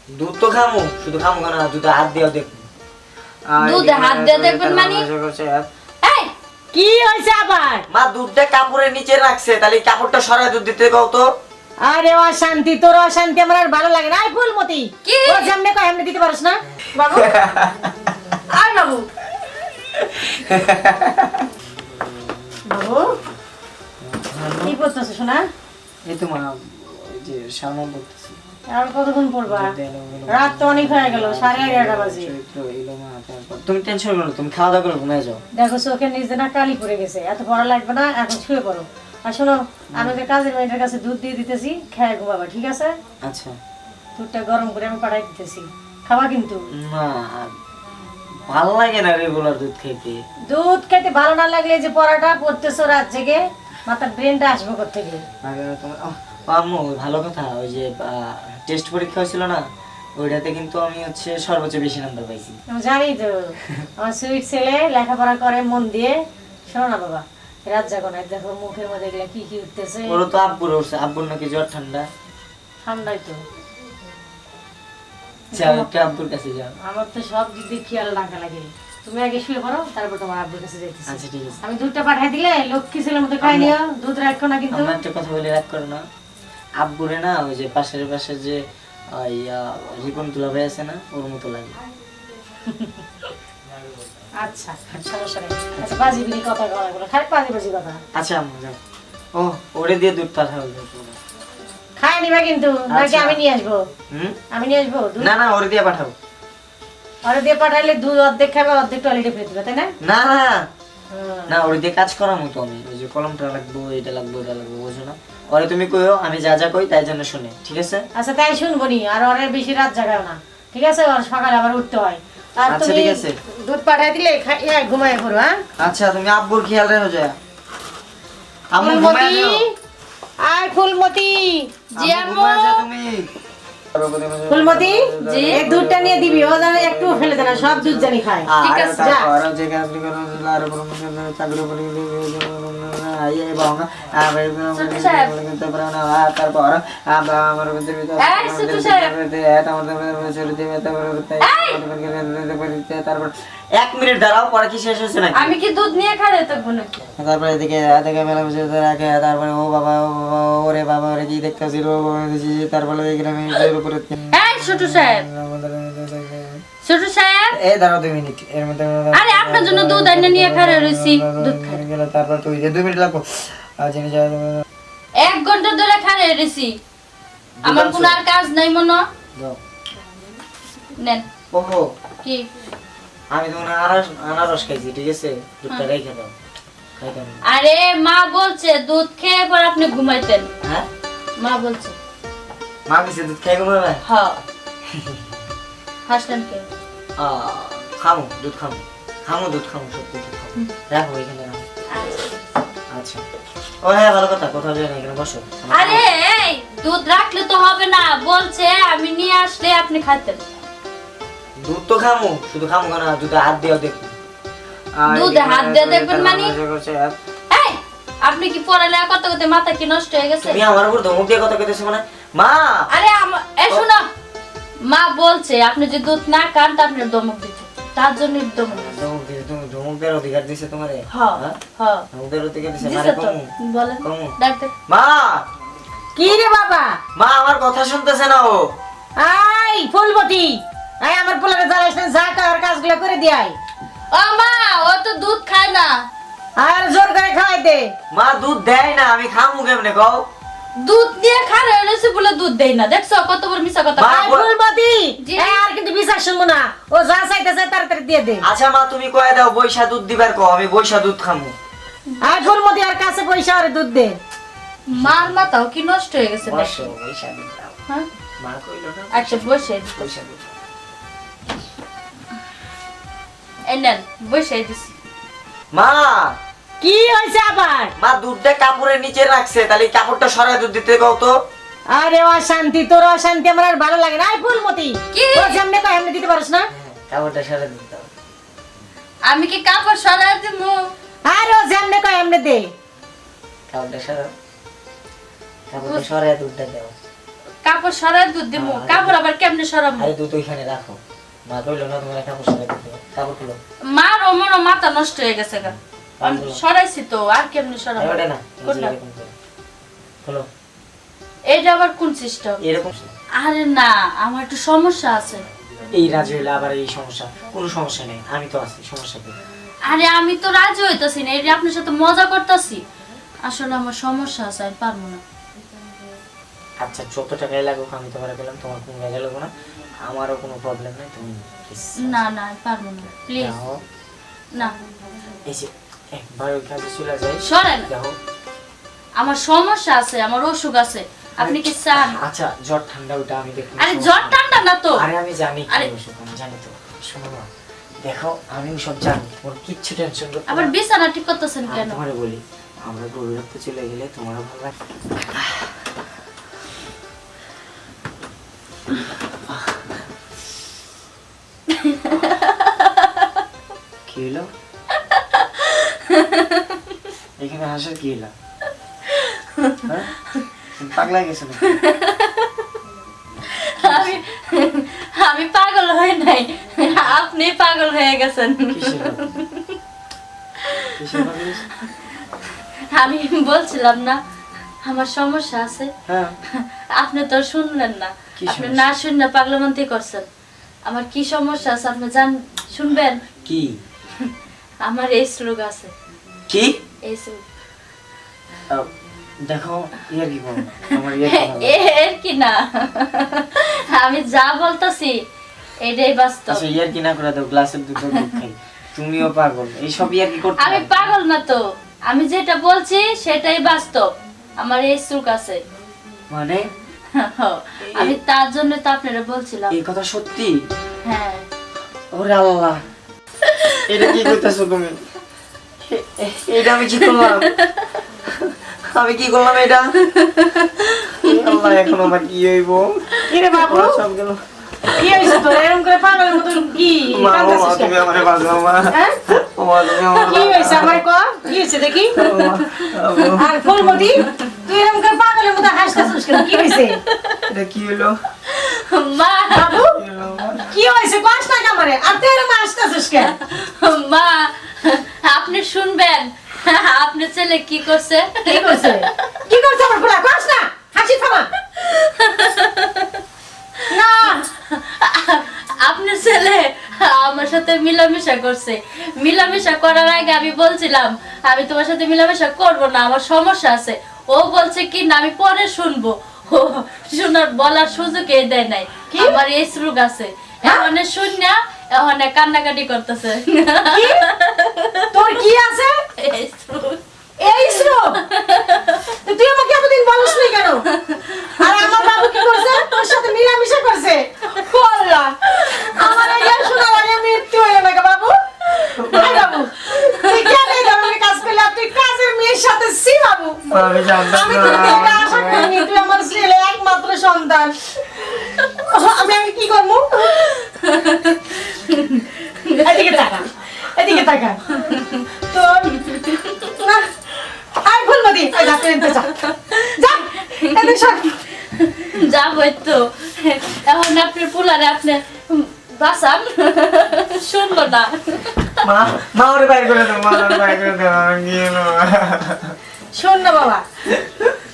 দুধ তো খামু, শুধু খামু না, দুধে হাত দিয়েও দেখবো। দুধে হাত দিয়ে দেখবেন মানে? এই কি হইছে আবার? মা দুধটা কাপড়ের নিচে রাখছে, তাহলে কাপড়টা সরায় দুধ দিতে কও তো। আরে অশান্তি, তোর অশান্তি আমার আর ভালো লাগে না। আই ফুলমতি, কি? ও যেমনে কয় এমনি দিতে পারিস না? বাবু আর বাবু বাবু কি করতেছ শোনা? এই তো মা, ওই যে সালমা বলতেছি। আর কতক্ষণ পড়বা? রাত তো অনেক হয়ে গেল, 11:30 বাজে। তুমি টেনশন করো না, তুমি খাওয়া দাওয়া করে ঘুমিয়ে যাও। দেখো চোখের নিচে না কালি পড়ে গেছে, এত পড়া লাগবে না, এখন শুয়ে পড়ো। আর শোনো, আমাদের কাজের মেয়েটার কাছে দুধ দিয়ে দিতেছি, খেয়ে ঘুমাবা, ঠিক আছে? আচ্ছা। দুধটা গরম করে আমি পাঠাই দিতেছি, খাবা কিন্তু। না, ভালো লাগে না রেগুলার দুধ খেতে। দুধ খেতে ভালো না লাগলে যে পড়াটা পড়তেছো রাত জেগে, মাথার ব্রেনটা আসবে কোত্থেকে? আম্মু ভালো কথা, ওই যে টেস্ট পরীক্ষা হয়েছিল না, ওইটাতে কিন্তু আমি হচ্ছে সর্বোচ্চ বেশি নাম্বার পাইছি। আমি জানি তো, আমার সুইট ছেলে লেখাপড়া করে মন দিয়ে। শোনো না বাবা, রাত জাগো না, দেখো মুখের মধ্যে এগুলা কি কি উঠতেছে। ওর তো আব্বুর উঠছে, আব্বুর নাকি জ্বর ঠান্ডা। ঠান্ডাই তো। যাও একটু আব্বুর কাছে যাও। আমার তো সব দিক দিয়ে খেয়াল রাখা লাগে। তুমি আগে শুয়ে পড়ো, তারপর তোমার আব্বুর কাছে যাইতেছি। আচ্ছা ঠিক আছে। আমি দুধটা পাঠাই দিলে লক্ষ্মী ছেলের মতো খাই নিও, দুধ রাখো না কিন্তু। আমার একটা কথা বলে রাগ করো না, আব্বুরে না ওই যে পাশের যে রিপন তুলাভাই আছে না, ওর মতো লাগে। আচ্ছা সমস্যা নেই। আচ্ছা বাজি বিলি কথা বলো, খাই বাজি বাজি কথা। আচ্ছা আম্মু যাও। ও ওরে দিয়ে দুধ পাঠাও। খাই নিবা কিন্তু, নাকি আচ্ছা। আমি নিয়ে আসবো? হুম? আমি নিয়ে আসবো দুধ? না না, ওরে দিয়ে পাঠাও। আর দিয়ে পাঠাইলে দুধ অর্ধেক খাবে, অর্ধেক টয়লেটে ফেলে দিবে, তাই না? না না হুম। না, ওরে দিয়ে কাজ করার মতো আমি, ওই যে কলমটা লাগবো, এটা লাগবো, এটা লাগবো, বুঝো না? ওরে তুমি কইও, আমি যা যা কই তাই জন্য শুনে, ঠিক আছে? আচ্ছা তাই শুনবো নি, আর অনেক বেশি রাত জাগাও না, ঠিক আছে? আর সকালে আবার উঠতে হয়। আর আচ্ছা, তুমি ঠিক আছে। দুধ পাঠাই দিলে খাইয়া ঘুমায় পড়ো। হ্যাঁ আচ্ছা, তুমি আব্বুর খেয়াল রেখো যা। আম্মু ফুলমতি, ঘুমায় যাও। আয় ফুলমতি। জি আম্মু আম্মু। ঘুমায় যাও তুমি। ফুলমতি, জি। এই দুধটা নিয়ে দিবি, ও যেন একটু ফেলে দেয় না, সব দুধ জানি খায়। ঠিক আর আছে, যা। তারপর যে কাজটি করো, আর কোনো চাকরি করে আইয়ে বাবা ছোটু সাহেব। তারপর তারপর আমার এই ছোটু সাহেব। তারপর 1 মিনিট দাঁড়াও, পরে কি শেষ হয়েছে নাকি? আমি কি দুধ নিয়ে খাওয়া থাকবো নাকি? তারপরে এদিকে মেলা বসে রাখে, তারপরে ও বাবা ওরে বাবা ওরে কি দেখতেছি, তারপরে গ্রামের উপরে এই ছোট সাহেব, ছোট সাহেব, এই দাঁড়াও 2 মিনিট, এর মধ্যে আরে আপনার জন্য দুধ এনে নিয়ে খাওয়া রয়েছি, দুধ খাই। তারপর তুই 2 মিনিট লাগবো। আর জিনিস 1 ঘন্টা ধরে খাওয়া রয়েছি, আমার কোনো আর কাজ নাই মনে। নেন। ওহো, কি? আমি তো আনারস খাইছি, ঠিক আছে? দুধটা রেখে দাও, খাইতে হবে। আরে মা বলছে দুধ খেয়ে পর আপনি ঘুমাইতেন। হ্যাঁ, মা বলছে। মা কিছু দুধ খাই ঘুমাবে? হ্যাঁ। হাসলেন কে? খামো দুধ, খামো দুধ, খামো সত্যি দুধ খামো। রাখো এখানে রাখো। আচ্ছা। ও হ্যাঁ, ভালো কথা, কোথাও যাই না, এখানে বসো। আরে এই দুধ রাখলে তো হবে না, বলছে আমি নিয়ে আসলে আপনি খাইতেন। দুধ তো খামো, শুধু খামো না, দুধে হাত দিয়েও দেখবো। দুধে হাত দিয়ে দেখবেন মানে? এই আপনি কি পড়ালেখা করতে করতে মাথা কি নষ্ট হয়ে গেছে? তুমি আমার উপর ধমক দিয়ে কথা কইতেছো মানে? মা, আরে এই শুনো, মা বলছে আপনি যে দুধ না খান তা আপনার দমক দিতে, তার জন্য দমক দিতে। ধমক দিয়ে তুমি ধমক দেওয়ার অধিকার দিছে তোমারে? হ্যাঁ হ্যাঁ? হ্যাঁ ধমক দেওয়ার অধিকার দিছে দিছে মারে তো। কমু? বলেন কমু? ডাক্তার। মা, কি রে বাবা? মা আমার কথা শুনতেছে না ও। আই ফুলমতি, আয় আমার পোলারে জ্বালাস না, যা কার কাজগুলো করে দি আয়। ও মা, ও তো দুধ খায় না। আর জোর করে খাওয়াই দে। মা দুধ দেয় না, আমি খামু কেমনে কও? দুধ দিয়ে খায় রয়েছে বলে দুধ দেই না, দেখছো কত বড় মিছা কথা। মা, আয় ফুলমতি, জি। এই আর কিন্তু বিশ্বাস শুনবো না, ও যা চাইতেছে তাড়াতাড়ি দিয়ে দে। আচ্ছা মা, তুমি কয়ে দাও বৈশা দুধ দিবার কও, আমি বৈশা দুধ খামু। আয় ফুলমতি, আর কাছে পয়সা আর দুধ দে। মার মাথাও কি নষ্ট হয়ে গেছে নাকি? বসো, বৈশা দুধ দাও। হ্যাঁ মা কইলো না আচ্ছা বসে বৈশা দুধ। এই নেন বসে দিছি। মা, কি হইছে আবার? মা দুধটা কাপড়ের নিচে রাখছে, তাহলে কাপড়টা সরায় দুধ দিতে কও তো। আরে অশান্তি, তোর অশান্তি আমার আর ভালো লাগে না। আই ফুলমতি, কি? ও যেমনে কয় এমনি দিতে পারিস না? কাপড়টা সরায় দুধ দাও। আমি কি কাপড় সরাই দিমু? আর ও যেমনে কয় এমনি দে। কাপড়টা সরাও, কাপড়টা সরায় দুধটা দাও। কাপড় সরাই দুধ দিমু কাপড় আবার কেমনে সরাবো আরে দুধ ওইখানে রাখো মা কইলো না তোমার কাপড় সরাই দিতে কাপড় খুলো মার ওমর মাথা নষ্ট হয়ে গেছে গা আমি সরাইছি তো আর কেমনে সরাবো ওটা না কোনটা? এরকম করে। খুলো এইটা আবার কোন সিস্টেম এরকম আরে না আমার একটু সমস্যা আছে এই রাজি হইলে আবার এই সমস্যা কোনো সমস্যা নেই আমি তো আছি সমস্যা কি আরে আমি তো রাজি হইতাছি না এটা আপনার সাথে মজা করতেছি আসলে আমার সমস্যা আছে আমি পারবো না আচ্ছা যত টাকাই লাগুক আমি তোমার গেলাম তোমার কোনো গায়ে লাগবো না আমারও কোনো প্রবলেম নেই তুমি please না না আমি পারবো না প্লিজ যাও। না এই যে একবার ওই কাজে চলে যাই সরেন দেখো আমার সমস্যা আছে আমার অসুখ আছে আপনি কি চান আচ্ছা জ্বর ঠান্ডা ওটা আমি দেখি আরে জ্বর ঠান্ডা না তো আরে আমি জানি কি আরে- অসুখ আমি জানি তো শোনো না দেখো আমি সব জানি ওর কিচ্ছু টেনশন করতে আবার বিছানা ঠিক করতেছেন কেন তোমারে বলি আমরা গভীর রাতে চলে গেলে তোমারও ভালো লাগবে কি হলো এখানে হাসার কি হলো হ্যাঁ? তুমি পাগলা গেছো নাকি? আমি আমি পাগল হয়ে নাই আপনি পাগল হয়ে গেছেন কিসের পাগল? কিসের পাগল হয়েছে? আমি বলছিলাম না আমার সমস্যা আছে হ্যাঁ আপনি তো শুনলেন না কি আপনি সমস্যা? না শুনে পাগলামন্তি করছেন আমার কি সমস্যা আছে আপনি জান শুনবেন কি আমার এই রোগ আছে কি এই রোগ দেখো ইয়ার কি করো আমার ইয়ার কি করো? এর কি না আমি যা বলতাছি এটাই বাস্তব আচ্ছা ইয়ার কি না করে দাও গ্লাসের দুধ দুধ খাই তুমিও পাগল এইসব ইয়ার কি করতে আমি পারো? পাগল না তো আমি যেটা বলছি সেটাই বাস্তব আমার এই রোগ আছে মানে আমি তার জন্য তো আপনারা বলছিলাম এই কথা সত্যি হ্যাঁ ওরে আল্লাহ এটা কি করতেছো তুমি এটা আমি কি করলাম আমি কি করলাম এটা আল্লাহ এখন আমার কি হইব কি রে বাবু ওরা সব গেল কি হয়েছে তোর এরকম করে পাগলের মতো কি মা ও মা কাঁদতেছিস তুমি কেন? আমারে বাঁচাও মা হ্যাঁ? ও মা তুমি আমারে কি হয়েছে আমার ক কি হয়েছে দেখি বাঁচাও। আর ফুলমতি তুই এরকম করে পাগলের মতো হাসতেছিস কেন কি হয়েছে এটা কি হলো মা বাবু কি হলো মা? কি হয়েছে কষ্ট না আমারে আর তুই এরকম হাসতেছিস কেন মা আপনি শুনবেন আপনার ছেলে কি করছে কি করছে কি করছে আমার ফুলা কষ্ট না হাসি থামা না আপনার ছেলে আমার সাথে মিলামেশা করছে মিলামেশা করার আগে আমি বলছিলাম আমি তোমার সাথে মিলামেশা করব না আমার সমস্যা আছে ও বলছে কি না আমি পরে শুনবো ও শোনার বলার সুযোগই দেয় নাই কি? আমার এই রোগ আছে এখন শুননা এখন কান্নাকাটি করতেছে কি? তোর কি আছে এই রোগ। এই শ্রম তুই আমাকে এতদিন বলিস নি কেন আর আমার বাবু কি করছে তোর সাথে মিলামিশা করছে বললা আমার এই শোনার আগে মৃত্যু হয়ে গেল বাবু হাই বাবু তুই কেন এই ধরনের কাজ করলি আর তুই কাজের মেয়ের সাথে সি বাবু মা, আমি জানতাম আমি না। তো তোকে আশা করিনি তুই আমার ছেলে একমাত্র সন্তান আমি কি করবো এদিকে তাকা এদিকে তাকা তোর না আই ফুলমতি আই ডাক্তার এনতে যা যা এদিকে সর যাবই তো এখন আপনার পোলারে আপনি বাসান শুনবো না মা মা ওরে বাইরে করে দাও মা ওরে বাইরে করে দাও আমি গিয়ে এলো শোন না বাবা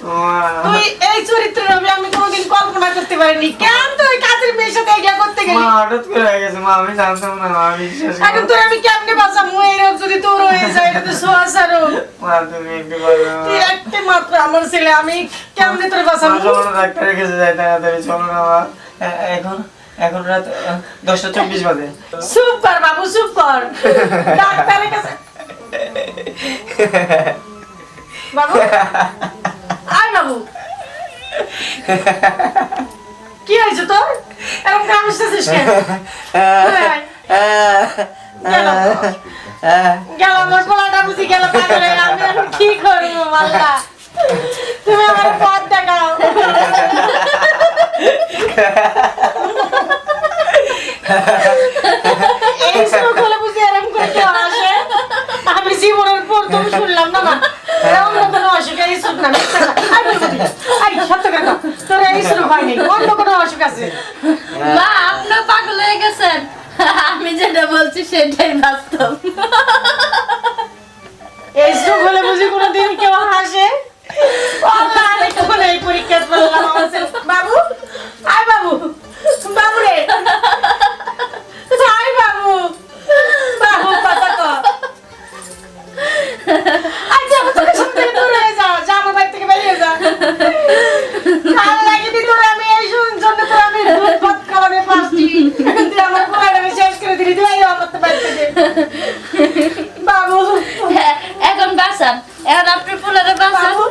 মা তুই এই চরিত্রের আমি কোনোদিন কল্পনা করতে পারিনি কেন তুই কাজের মেয়ের সাথে এগুলা করতে গেলি মা হঠাৎ করে হয়ে গেছে মা আমি জানতাম না মা আমি বিশ্বাস এখন করো তোর আমি কেমনে বাঁচাবো এই রোগ যদি তোর হয়ে যায় এটা তো সোয়াশা রোগ মা তুমি একটু বলো তুই একটা মাত্র আমার ছেলে আমি কেমনে তোর মা বাঁচাবো চলো না ডাক্তারের কাছে যাই তাড়াতাড়ি চলো না মা এখন এখন রাত 10:24 বাজে চুপ কর বাবু চুপ কর ডাক্তারের কাছে বাবু আয় বাবু কি হয়েছে তোর এরকম কাম আসতেছিস কেন গেল আমার পোলাটা বুঝি গেল পাগল হয়ে, আমি এখন কি করবো আল্লাহ তুমি আমার পথ দেখাও এই শ্লোক হলে বুঝি এরকম করে কেউ আসে আমি জীবনের প্রথম শুনলাম না না এরকম কোনো অসুখ এই শ্লোক না মিথ্যা কথা। আই বলবো তুই, আই সত্য কথা তোর এই শ্লোক হয়নি, অন্য কোনো অসুখ আছে। মা আপনিও পাগল হয়ে গেছেন, আমি যেটা বলছি সেটাই বাস্তব। এই স্ট্রোক হলে বুঝি কোনোদিন কেউ হাসে? আল্লাহ, আমি কখন এই পরীক্ষা করলাম আমার ছেলে। বাবু, আয় বাবু, বাবু রে, আয় বাবু, বাবু কথা কও। আচ্ছা, তোকে সব থেকে দূর হয়ে যাও, যা আমার বাড়ি থেকে বেরিয়ে যা। কাল লাগিনি তোরে আমি এই জন্য তো আমি দুধ ভাত খাওয়াতে পারছি। তুই আমার পোলাটা আমি শেষ করে দিলি, তুই আয় আমার তো বাড়ি থেকে। বাবু, হ্যাঁ, এখন বাঁচান, এখন আপনার ফুলারে বাঁচান। বাবু,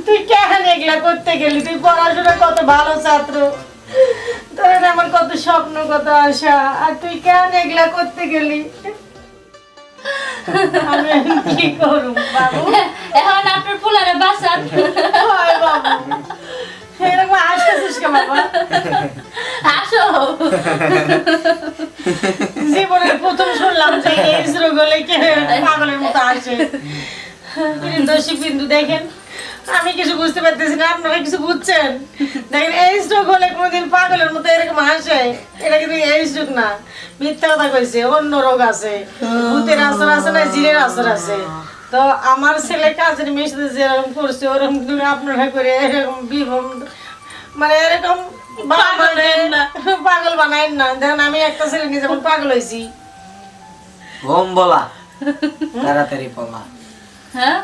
তুই কেন এগুলা করতে গেলি? তুই পড়াশোনা কত ভালো ছাত্র, তোর আমার কত স্বপ্ন, কত আশা, আর তুই কেন এগুলা করতে গেলি? আমি এখন কি করব বাবু? এখন আপনার ফুলারে বাঁচান। হয় বাবু, এরকম হাসতেছিস কেন বাবা? আসো। জীবনের প্রথম শুনলাম যে এই রোগ হলে কে পাগলের মতো আসে। দর্শক বিন্দু দেখেন, আমি কিছু বুঝতে পারতেছি না, আপনারা কিছু বুঝছেন? দেখেন, এই স্ট্রোক হলে কোনোদিন পাগলের মতো এরকম হাসে? এটা কিন্তু এই স্ট্রোক না, মিথ্যা কথা কইছে, অন্য রোগ আছে, ভূতের আসর আছে না, জিনের আসর আছে। তো আমার ছেলে কাজের মেয়ের সাথে যেরকম করছে ওরকম কিন্তু আপনারা করে এরকম বিভ্রম, মানে এরকম পাগল বানায় না। দেখেন, আমি একটা ছেলে নিয়ে যেমন পাগল হয়েছি। ঘুম বলা, তাড়াতাড়ি পলা। হ্যাঁ